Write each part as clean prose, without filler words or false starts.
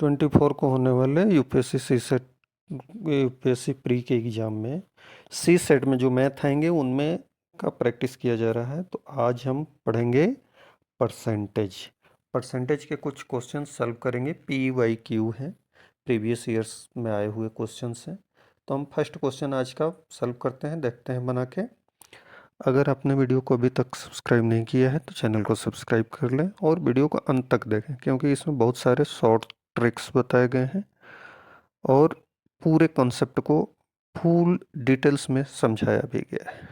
24 को होने वाले UPSC CSAT UPSC pre के एग्ज़ाम में सी सेट में जो मैथ आएंगे उनमें का प्रैक्टिस किया जा रहा है। तो आज हम पढ़ेंगे परसेंटेज। परसेंटेज के कुछ क्वेश्चन सॉल्व करेंगे। PYQ है, प्रीवियस ईयर्स में आए हुए क्वेश्चंस हैं। तो हम फर्स्ट क्वेश्चन आज का सॉल्व करते हैं, देखते हैं बना के। अगर आपने वीडियो को अभी तक सब्सक्राइब नहीं किया है तो चैनल को सब्सक्राइब कर लें और वीडियो को अंत तक देखें, क्योंकि इसमें बहुत सारे शॉर्ट ट्रिक्स बताए गए हैं और पूरे कॉन्सेप्ट को फुल डिटेल्स में समझाया भी गया है।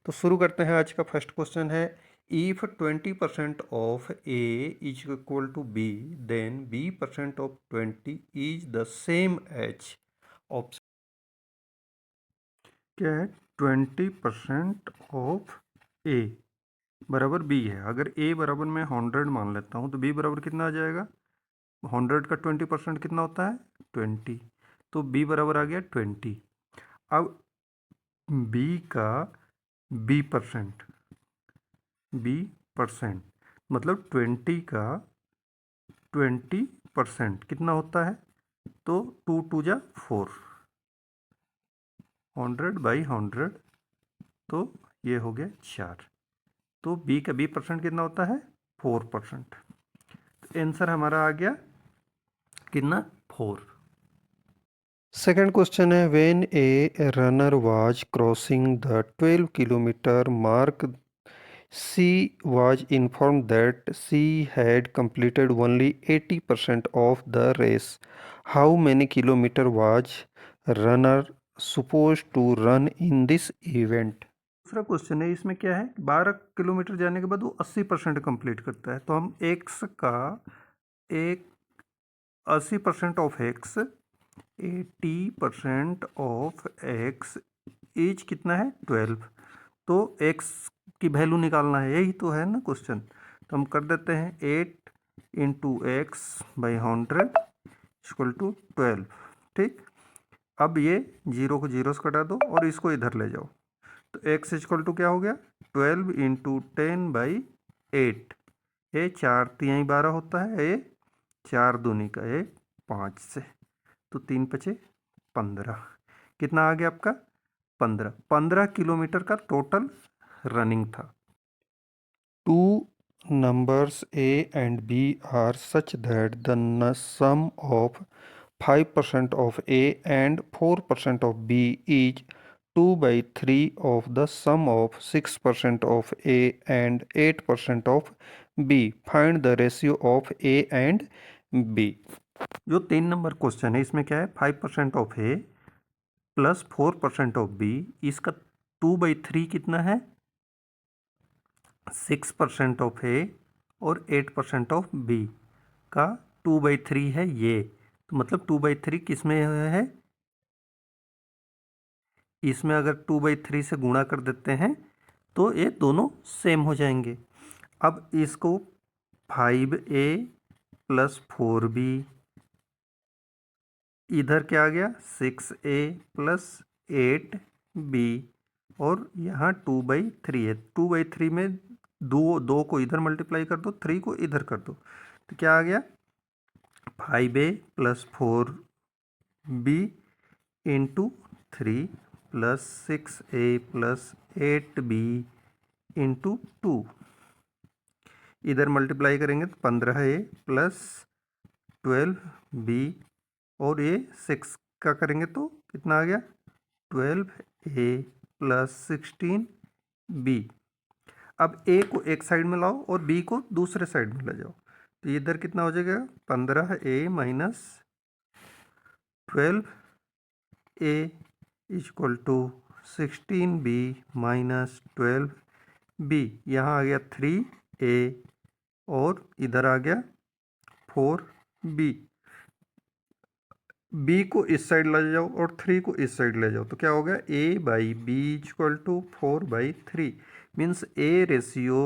तो शुरू करते हैं। आज का फर्स्ट क्वेश्चन है, if 20% of A is equal to B then B% of 20 is the same as. Option क्या है? 20% ऑफ ए बराबर बी है। अगर ए बराबर मैं 100 मान लेता हूँ तो बी बराबर कितना आ जाएगा? 100 का 20% कितना होता है? 20। तो बी बराबर आ गया 20। अब बी का बी परसेंट मतलब 20 का 20% कितना होता है? तो 2 2 जा 4, 100/100, तो ये हो गया 4। तो बी का B% कितना होता है? 4%। तो आंसर हमारा आ गया कितना? 4। सेकेंड क्वेश्चन है, when a runner was crossing the 12 kilometre mark, she was informed that she had completed only 80% of the race. How many kilometre was runner suppose to run in this event? दूसरा question है, इसमें क्या है? 12 kilometre जाने के बाद वो 80% complete करता है। तो हम एक्स का एक 80% of x, 80% of x is कितना है? 12। तो एक्स की वैल्यू निकालना है, यही तो है ना क्वेश्चन। तो हम कर देते हैं 8 into X by 100 equal to 12। ठीक। अब ये जीरो को जीरो से कटा दो और इसको इधर ले जाओ। तो एक्स इक्वल टू क्या हो गया? 12 इंटू 10/8। ये 4 तिहाई 12 होता है, ये 4 दूनी का ये 5 से, तो 3 पचे 15। कितना आ गया आपका? 15 किलोमीटर का टोटल रनिंग था। Two numbers A and B are such that the sum of 5% of A and 4% of B is 2/3 of the sum of 6% of A and 8% of B. Find the ratio of A and B. जो 3 number question है इसमें क्या है? 5% of A plus 4% of B, इसका 2/3 कितना है? 6% of ए और 8% of B का 2/3 है ये। तो मतलब 2/3 किस में है? इसमें अगर 2/3 से गुणा कर देते हैं तो ये दोनों सेम हो जाएंगे। अब इसको 5A प्लस 4B, इधर क्या आ गया? 6A प्लस 8B, और यहाँ 2/3 है। 2/3 में दो को इधर मल्टीप्लाई कर दो, 3 को इधर कर दो, तो क्या आ गया? 5A plus 4B into 3 plus 6A plus 8B into 2। इधर मल्टीप्लाई करेंगे तो 15A प्लस 12B, और ये 6 का करेंगे तो कितना आ गया? 12A plus 16B। अब A को एक साइड में लाओ और B को दूसरे साइड में ले जाओ, तो इधर कितना हो जाएगा? 15A minus 12A equal to 16B minus 12B। यहाँ आ गया 3A और इधर आ गया 4B। बी को इस साइड ले जाओ और 3 को इस साइड ले जाओ, तो क्या हो गया? A/B equal to 4/3, means A ratio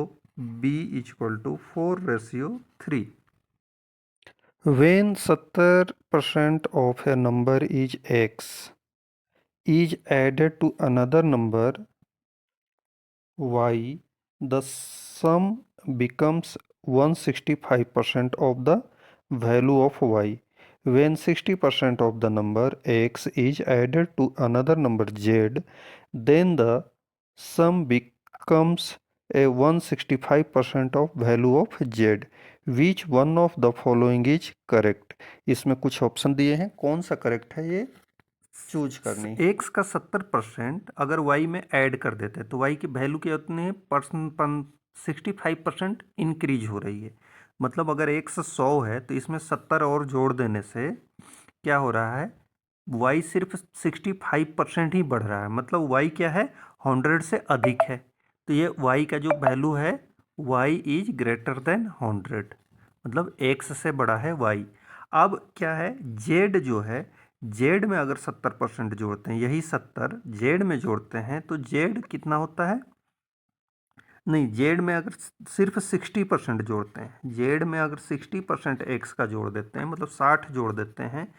B equal to 4/3। When 70% of a number is X is added to another number Y, the sum becomes 165% of the value of Y. When 60% of the number x is added to another number z, then the sum becomes a 165% of value of z. Which one of the following is correct? इसमें कुछ option दिए हैं, कौन सा correct है ये choose करनी है। एक्स का 70% अगर वाई में ऐड कर देते हैं तो वाई की वैल्यू क्या होती है, 65% इंक्रीज हो रही है। मतलब अगर एक्स 100 है तो इसमें 70 और जोड़ देने से क्या हो रहा है, वाई सिर्फ 65% ही बढ़ रहा है। मतलब वाई क्या है, 100 से अधिक है। तो ये वाई का जो वैल्यू है, वाई इज ग्रेटर देन 100, मतलब एक्स से बड़ा है वाई। अब क्या है, जेड जो है, जेड में अगर 70% जोड़ते हैं, यही 70 जेड में जोड़ते हैं तो जेड कितना होता है, नहीं जेड में अगर सिर्फ 60% जोड़ते हैं, जेड में अगर 60% एक्स का जोड़ देते हैं, मतलब 60 जोड़ देते हैं,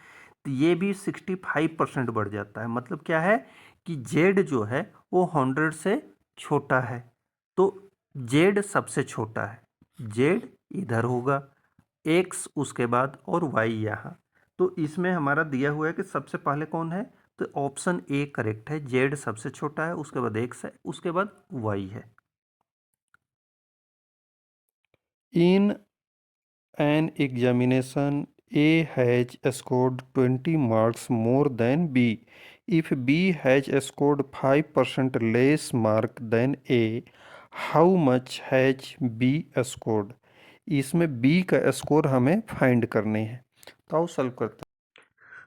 तो ये भी 65% बढ़ जाता है। मतलब क्या है कि जेड जो है वो 100 से छोटा है, तो जेड सबसे छोटा है, जेड इधर होगा, एक्स उसके बाद और वाई यहाँ। तो इसमें हमारा दिया हुआ है कि सबसे पहले कौन है, तो ऑप्शन ए करेक्ट है, जेड सबसे छोटा है, उसके बाद एक्स है, उसके बाद वाई है। In an examination A has scored 20 marks more than B. If B has scored 5% less mark than A, how much has B scored? इसमें B का स्कोर हमें फाइंड करने हैं, तो आओ सॉल्व करते हैं।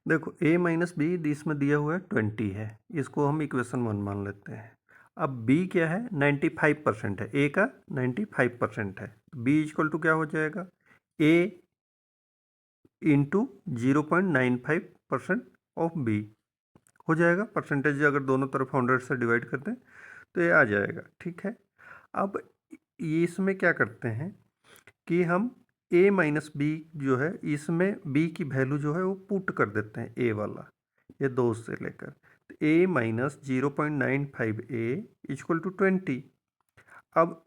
देखो A माइनस बी इसमें दिया हुआ है 20 है, इसको हम इक्वेशन 1 मान लेते हैं। अब B क्या है, 95% है, A का 95% है, B इक्वल टू क्या हो जाएगा, A इंटू 0.95% ऑफ बी हो जाएगा। परसेंटेज अगर दोनों तरफ 100 से डिवाइड करते हैं तो ये आ जाएगा, ठीक है। अब ये इसमें क्या करते हैं कि हम a माइनस बी जो है, इसमें b की वैल्यू जो है वो पुट कर देते हैं, a वाला ये 2 से लेकर, तो a minus 0.95 a equal to 20। अब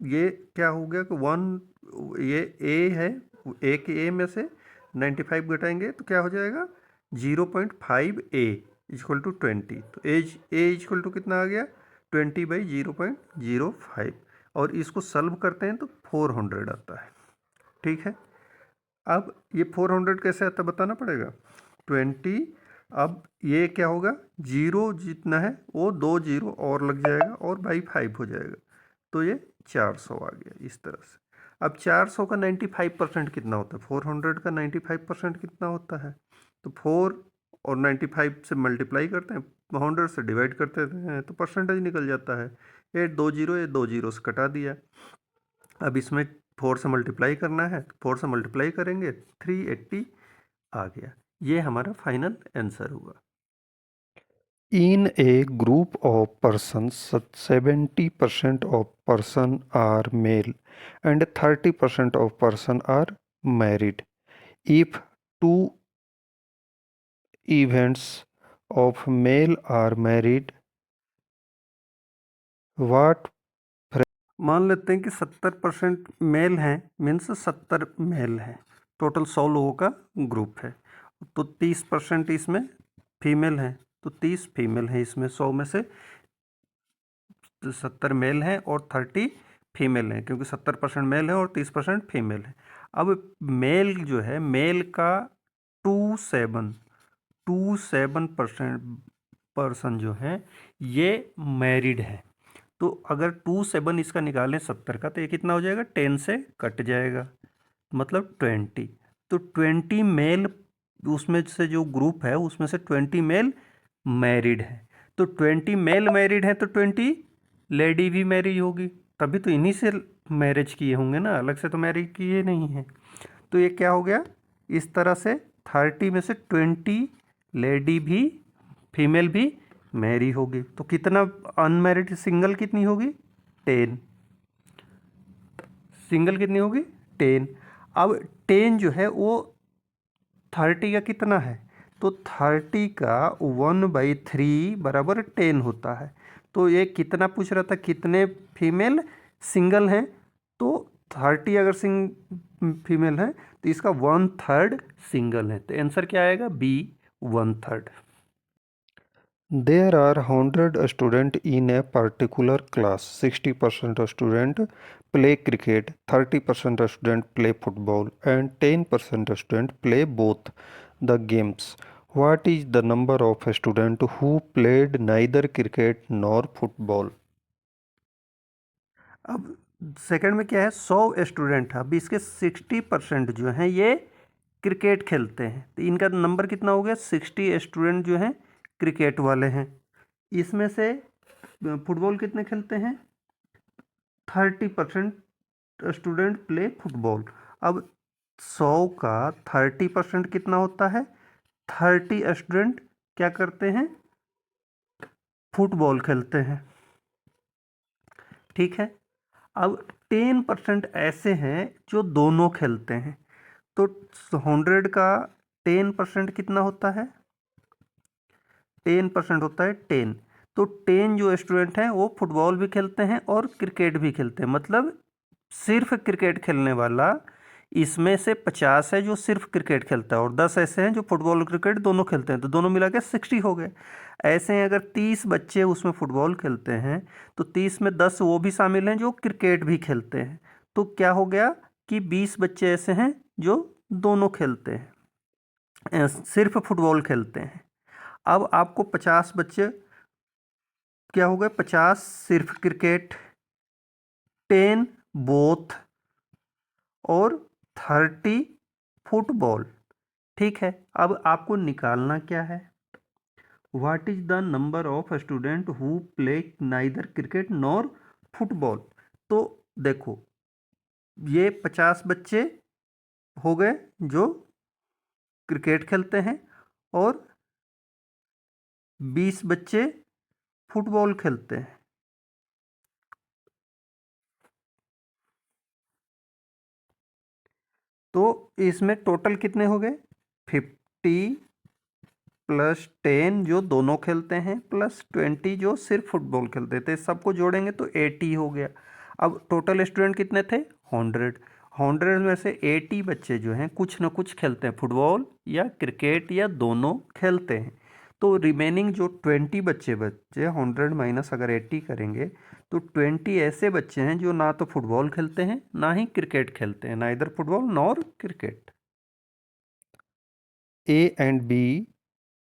ये क्या हो गया कि 1, ये a है, a के a में से 95 घटाएंगे तो क्या हो जाएगा, 0.5 a इक्वल टू 20। तो एज a इक्वल टू कितना आ गया, 20/0.05, और इसको सॉल्व करते हैं तो 400 आता है, ठीक है। अब ये 400 कैसे आता है बताना पड़ेगा, 20, अब ये क्या होगा, जीरो जितना है वो 2 जीरो और लग जाएगा और बाई 5 हो जाएगा, तो ये 400 आ गया इस तरह से। अब 400 का 95% कितना होता है, 400 का 95% कितना होता है, तो 4 और 95 से मल्टीप्लाई करते हैं, 100 से डिवाइड करते हैं तो परसेंटेज निकल जाता है। ये 2 जीरो, ये 2 जीरो से कटा दिया। अब इसमें 4 से मल्टीप्लाई करना है, 4 से मल्टीप्लाई करेंगे 380 आ गया। ये हमारा फाइनल आंसर हुआ। In a group of persons, 70% of person are male and 30% of person are married. If two events of male are married, what? मान लेते हैं कि 70% मेल हैं, मीन्स 70 मेल हैं, टोटल 100 लोगों का ग्रुप है, तो 30% इसमें फीमेल हैं, तो 30 फीमेल हैं इसमें, 100 में से 70 मेल हैं और 30 फीमेल हैं, क्योंकि 70% मेल है और 30% फीमेल है। अब मेल जो है, मेल का 27% पर्सन जो है ये मैरिड है। तो अगर 27 इसका निकालें 70 का, तो ये कितना हो जाएगा, 10 से कट जाएगा, मतलब 20। तो 20 मेल उसमें से जो ग्रुप है उसमें से 20 मेल मैरिड है, तो 20 मेल मैरिड है तो 20 लेडी भी मैरिज होगी, तभी तो इन्हीं से मैरिज किए होंगे ना, अलग से तो मैरिज किए नहीं हैं। तो ये क्या हो गया, इस तरह से 30 में से 20 लेडी भी, फीमेल भी मैरी होगी, तो कितना अनमैरिड सिंगल कितनी होगी, 10, सिंगल कितनी होगी 10। अब 10 जो है वो 30 का कितना है, तो 30 का 1/3 बराबर 10 होता है। तो ये कितना पूछ रहा था, कितने फीमेल सिंगल हैं, तो 30 अगर फीमेल है, तो इसका 1/3 सिंगल है, तो आंसर क्या आएगा? B, 1/3। There are 100 students in a particular class. 60% students play cricket, 30% students play football, and 10% students play both the games. What is the number of students who played neither cricket nor football? अब second में क्या है? 100 student है, अब इसके 60% जो हैं ये क्रिकेट खेलते हैं, तो इनका नंबर कितना हो गया? 60 स्टूडेंट जो हैं क्रिकेट वाले हैं। इसमें से फुटबॉल कितने खेलते हैं? 30% स्टूडेंट प्ले फुटबॉल। अब 100 का 30% कितना होता है? 30 स्टूडेंट क्या करते हैं? फुटबॉल खेलते हैं, ठीक है। अब 10% ऐसे हैं जो दोनों खेलते हैं, तो 100 का 10% कितना होता है? 10% होता है 10। तो 10 जो स्टूडेंट हैं वो फुटबॉल भी खेलते हैं और क्रिकेट भी खेलते हैं, मतलब सिर्फ क्रिकेट खेलने वाला इसमें से 50 है जो सिर्फ क्रिकेट खेलता है, और 10 ऐसे हैं जो फुटबॉल और क्रिकेट दोनों खेलते हैं, तो दोनों मिला के 60 हो गए। ऐसे हैं अगर 30 बच्चे उसमें फुटबॉल खेलते हैं, तो 30 में 10 वो भी शामिल हैं जो क्रिकेट भी खेलते हैं, तो क्या हो गया कि 20 बच्चे ऐसे हैं जो दोनों खेलते हैं, सिर्फ फुटबॉल खेलते हैं। अब आपको 50 बच्चे क्या हो गए? 50 सिर्फ क्रिकेट, 10 बोथ और 30 फुटबॉल, ठीक है। अब आपको निकालना क्या है? What is the number of student who play neither cricket nor football? तो देखो, ये 50 बच्चे हो गए जो क्रिकेट खेलते हैं और 20 बच्चे फुटबॉल खेलते हैं। तो इसमें टोटल कितने हो गए? 50 प्लस 10 जो दोनों खेलते हैं प्लस 20 जो सिर्फ फुटबॉल खेलते थे, सबको जोड़ेंगे तो 80 हो गया। अब टोटल स्टूडेंट कितने थे? 100 में से 80 बच्चे जो हैं कुछ ना कुछ खेलते हैं, फुटबॉल या क्रिकेट या दोनों खेलते हैं। तो रिमेनिंग जो 20 बच्चे 100 माइनस अगर 80 करेंगे तो 20 ऐसे बच्चे हैं जो ना तो फुटबॉल खेलते हैं ना ही क्रिकेट खेलते हैं, ना इधर football nor cricket. A and B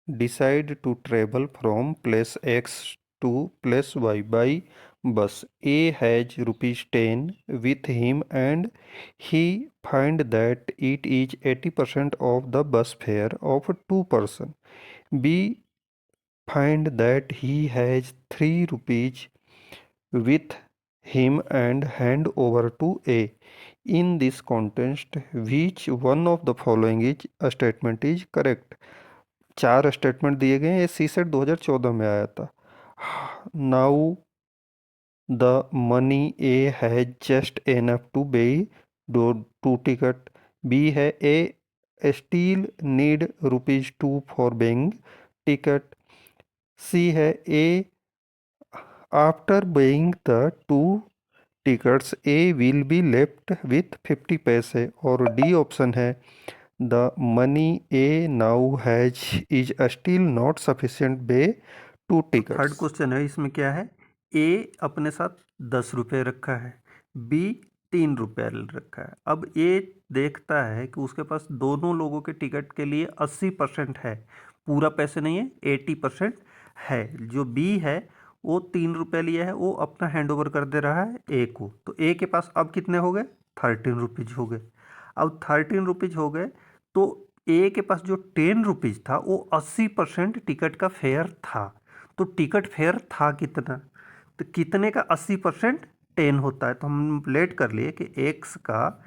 decide to travel from place X to place Y by bus. A has ₹10 with him and he find that it is 80% of the bus fare of 2 person. B find that he has ₹3 with him and hand over to A. In this context, which one of the following is a statement is correct? 4 statement दिए गए हैं, ये CSAT 2014 में आया था। Now the money A has just enough to pay 2 ticket. B है A still need ₹2 for buying ticket. C है A after buying the 2 tickets A will be left with 50 पैसे। और डी ऑप्शन है the money A now has is still not sufficient pay 2 tickets. Third question है, इसमें क्या है? ए अपने साथ 10 रुपये रखा है, बी 3 रुपये रखा है। अब ए देखता है कि उसके पास दोनों लोगों के टिकट के लिए 80% है, पूरा पैसे नहीं है, 80% है। जो बी है वो 3 रुपये लिया है, वो अपना हैंड ओवर कर दे रहा है ए को, तो ए के पास अब कितने हो गए? 13 रुपीज़ हो गए। अब 13 रुपीज़ हो गए तो ए के पास जो 10 रुपीज़ था वो 80% टिकट का फेयर था, तो टिकट फेयर था कितना? तो कितने का 80% 10 होता है, तो हम लेट कर लिए कि एक्स का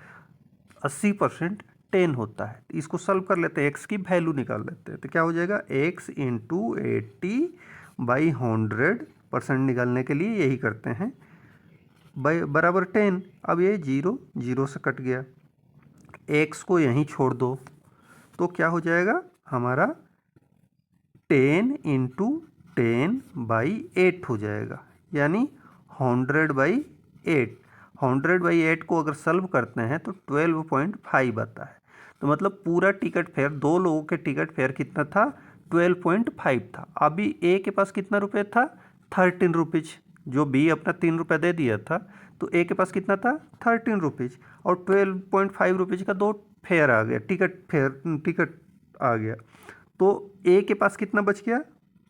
80% 10 होता है। तो इसको सॉल्व कर लेते हैं, एक्स की वैल्यू निकाल लेते हैं, तो क्या हो जाएगा? एक्स इंटू 80/100% निकालने के लिए यही करते हैं, बराबर 10। अब ये 0 0 से कट गया, एक्स को यहीं छोड़ दो, तो क्या हो जाएगा हमारा? 10 इंटू 10/8 हो जाएगा, यानी 100/8। 100/8 को अगर सॉल्व करते हैं तो 12.5 आता है। तो मतलब पूरा टिकट फेयर, 2 लोगों के टिकट फेयर कितना था, 12.5 था। अभी ए के पास कितना रुपये था, 13 रुपीज़। जो बी अपना 3 रुपये दे दिया था, तो ए के पास कितना था, 13 रुपीज़, और 12.5 रुपीज़ का 2 फेयर आ गया, टिकट आ गया। तो ए के पास कितना बच गया,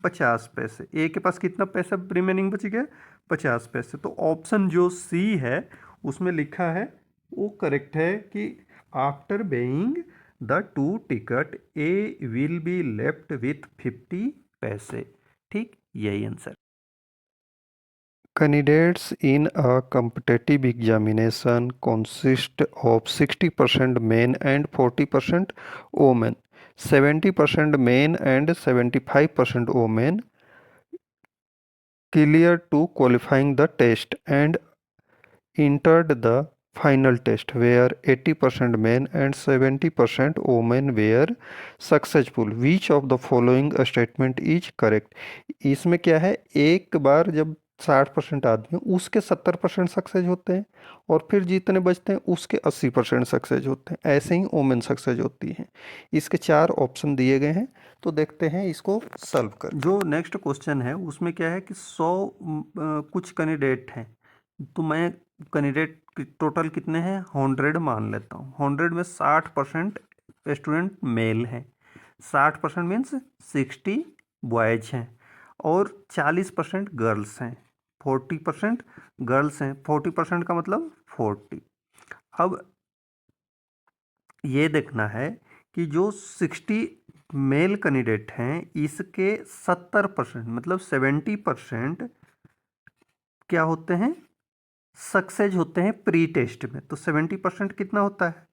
50 पैसे। ए के पास कितना पैसा रिमेनिंग बच गया, 50 पैसे। तो ऑप्शन जो सी है उसमें लिखा है वो करेक्ट है कि after buying the 2 ticket A will be left with 50 पैसे। ठीक, यही answer. Candidates in a competitive examination consist of 60% men and 40% women. 70% men and 75% women clear to qualifying the test and entered the final test where 80% men and 70% women were successful. Which of the following statement is correct? इसमें क्या है, एक बार जब 60% आदमी उसके 70% success होते हैं और फिर जितने बचते हैं उसके 80% सक्सेस होते हैं। ऐसे ही वोमेन सक्सेस होती हैं। इसके 4 ऑप्शन दिए गए हैं, तो देखते हैं इसको सॉल्व कर। जो नेक्स्ट क्वेश्चन है उसमें क्या है कि 100 कुछ कैंडिडेट हैं, तो मैं कैंडिडेट टोटल कितने हैं, 100 मान लेता हूँ। 100 में 60% स्टूडेंट मेल हैं, 60% मीन्स 60 बॉयज हैं, और 40% गर्ल्स हैं, 40% गर्ल्स हैं। 40% का मतलब 40। अब ये देखना है कि जो 60 मेल कैंडिडेट हैं इसके 70% मतलब 70% क्या होते हैं, सक्सेस होते हैं प्री टेस्ट में। तो 70% कितना होता है,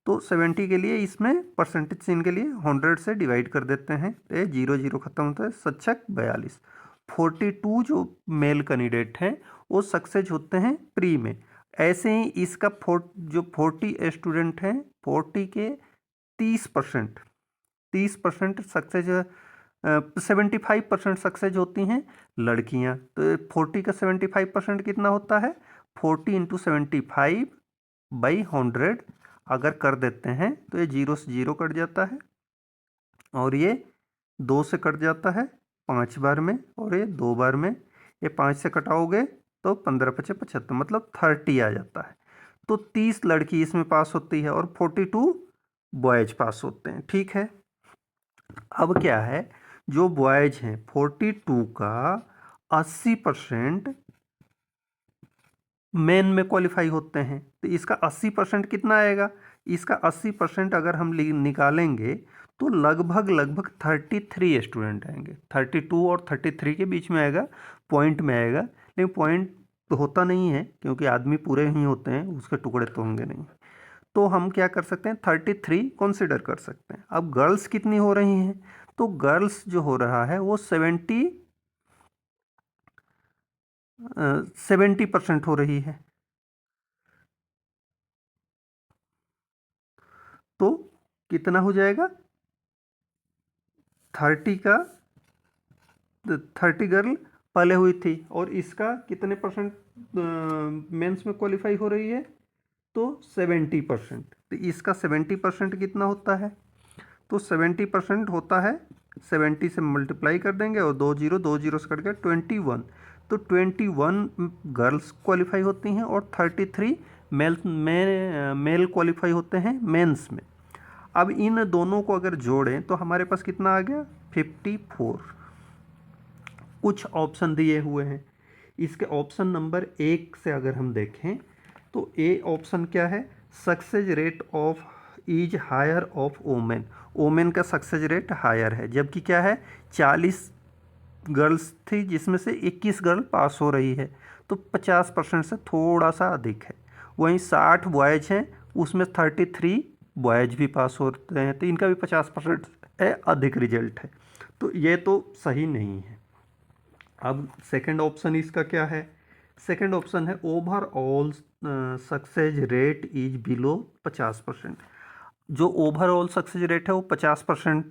तो 70 के लिए इसमें परसेंटेज सीन के लिए 100 से डिवाइड कर देते हैं, तो 0 0 खत्म होता है, 7 42। 42 जो मेल कैंडिडेट हैं वो सक्सेस होते हैं प्री में। ऐसे ही इसका जो 40 स्टूडेंट हैं, 40 के 30% सक्सेस, 75% सक्सेस होती हैं लड़कियां। तो 40 का 75% कितना होता है, 40 × 75/100 अगर कर देते हैं तो ये 0 से 0 कट जाता है, और ये 2 से कट जाता है 5 बार में, और ये 2 बार में। ये 5 से कटाओगे तो 15 × 5 = 75, मतलब 30 आ जाता है। तो 30 लड़की इसमें पास होती है और 42 बॉयज पास होते हैं। ठीक है, अब क्या है, जो बॉयज हैं 42 का 80% मेन में क्वालिफाई होते हैं, तो इसका 80% कितना आएगा, इसका 80% अगर हम निकालेंगे तो लगभग 33 स्टूडेंट आएंगे। 32 और 33 के बीच में आएगा, पॉइंट में आएगा, लेकिन पॉइंट तो होता नहीं है क्योंकि आदमी पूरे ही होते हैं, उसके टुकड़े तो होंगे नहीं। तो हम क्या कर सकते हैं, 33 कंसिडर कर सकते हैं। अब गर्ल्स कितनी हो रही हैं, तो गर्ल्स जो हो रहा है वो 70% हो रही है। तो कितना हो जाएगा, 30 गर्ल पहले हुई थी, और इसका कितने परसेंट मेंस में क्वालिफाई हो रही है, तो 70%। तो इसका 70% कितना होता है, तो 70% होता है, 70 से मल्टीप्लाई कर देंगे और 2 0 से कट गया 21। तो 21 गर्ल्स क्वालिफाई होती हैं और 33 मेल क्वालिफाई होते हैं मेंस में। अब इन दोनों को अगर जोड़ें तो हमारे पास कितना आ गया, 54। कुछ ऑप्शन दिए हुए हैं, इसके ऑप्शन नंबर 1 से अगर हम देखें तो ए ऑप्शन क्या है, success rate of is higher of women. Women का सक्सेस रेट हायर है, जबकि क्या है 40 गर्ल्स थी जिसमें से 21 गर्ल पास हो रही है, तो 50% से थोड़ा सा अधिक है। वहीं 60 बॉयज हैं उसमें 33 बॉयज भी पास होते हैं, तो इनका भी 50% है, अधिक रिजल्ट है। तो ये तो सही नहीं है। अब सेकंड ऑप्शन इसका क्या है, सेकंड ऑप्शन है overall success rate is below 50%। जो ओवरऑल सक्सेस रेट है वो 50%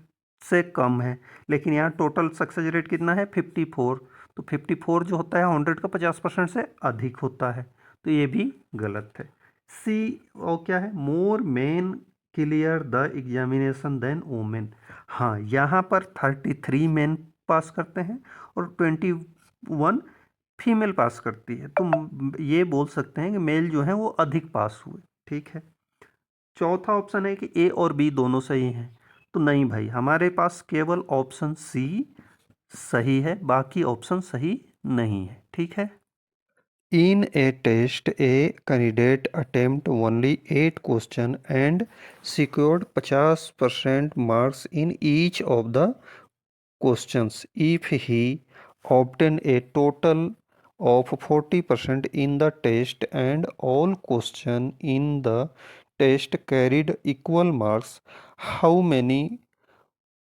से कम है, लेकिन यहाँ टोटल सक्सेस रेट कितना है, 54। तो 54 जो होता है 100 का 50% से अधिक होता है, तो ये भी गलत है। सी और क्या है, more men clear the examination than women. हाँ, यहाँ पर 33 मेन पास करते हैं और 21 फीमेल पास करती है, तो ये बोल सकते हैं कि मेल जो है वो अधिक पास हुए। ठीक है। चौथा ऑप्शन है कि ए और बी दोनों सही हैं, तो नहीं भाई, हमारे पास केवल ऑप्शन सी सही है, बाकी ऑप्शन सही नहीं है। ठीक है। In a test, a candidate attempted only 8 questions and secured 50% marks in each of the questions. If he obtained a total of 40% in the test and all questions in the test carried equal marks, how many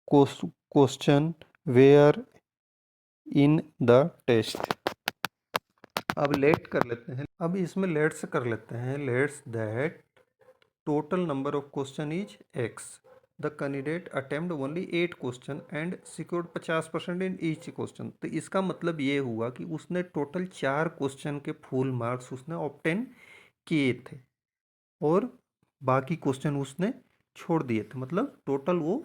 questions were in the test? अब late कर लेते हैं, अब इसमें let's कर लेते हैं। Let's that total number of question is x, the candidate attempt only 8 question and secured 50% in each question. तो इसका मतलब ये हुआ कि उसने टोटल 4 क्वेश्चन के फुल मार्क्स उसने ऑब्टेन किए थे और बाकी क्वेश्चन उसने छोड़ दिए थे, मतलब टोटल वो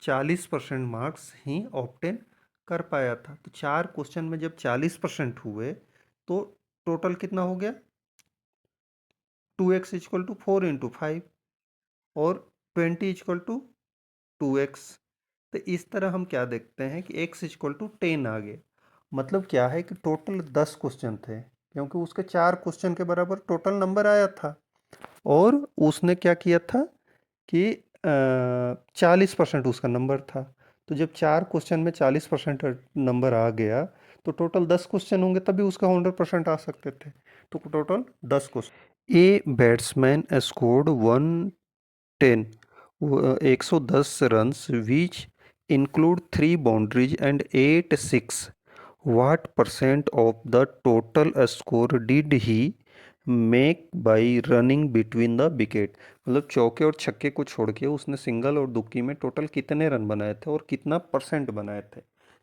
40% मार्क्स ही ऑब्टेन कर पाया था। तो 4 क्वेश्चन में जब 40% हुए तो टोटल कितना हो गया, 2x इक्वल टू 4 इंटू 5 और 20 इक्वल टू 2x। तो इस तरह हम क्या देखते हैं कि x इक्वल टू 10 आ गया। मतलब क्या है कि टोटल 10 क्वेश्चन थे, क्योंकि उसके 4 क्वेश्चन के बराबर टोटल नंबर आया था और उसने क्या किया था कि 40% उसका नंबर था। तो जब 4 क्वेश्चन में 40% नंबर आ गया तो टोटल 10 क्वेश्चन होंगे तभी उसका 100% आ सकते थे। तो total 10 question. A batsman scored 110 110 runs which include 3 boundaries and 8 six. What percent of the total score did he make by running between the wicket? मतलब चौके और छक्के को छोड़ के उसने सिंगल और दुक्की में टोटल कितने रन बनाए थे और कितना परसेंट बनाए थे।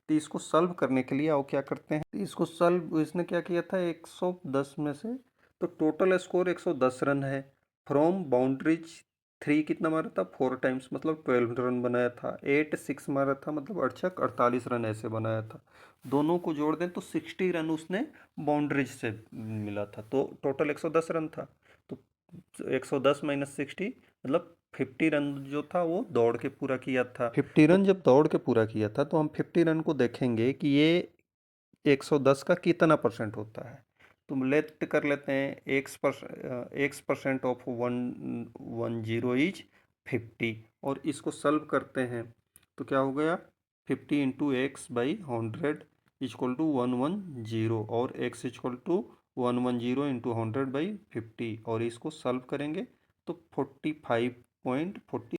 तो इसको सॉल्व करने के लिए आओ क्या करते हैं, तो इसको सॉल्व, इसने क्या किया था 110 में से, तो टोटल स्कोर 110 रन है। फ्रॉम बाउंड्रीज 3 कितना मारा था 4 टाइम्स, मतलब 12 रन बनाया था। 8 6 मारा था, मतलब 48 रन ऐसे बनाया था। दोनों को जोड़ दें तो 60 रन उसने बाउंड्रीज से मिला था, तो टोटल 110 रन था। तो 110 माइनस 60 मतलब 50 रन जो था वो दौड़ के पूरा किया था। 50 रन जब दौड़ के पूरा किया था तो हम 50 रन को देखेंगे कि ये 110 का कितना परसेंट होता है। तो लेट कर लेते हैं एक्स परसेंट ऑफ 110 इज 50 और इसको सॉल्व करते हैं तो क्या हो गया 50 into X by 100 equal to 110 और x equal to 110 into 100 by 50 और इसको सॉल्व करेंगे तो 45.40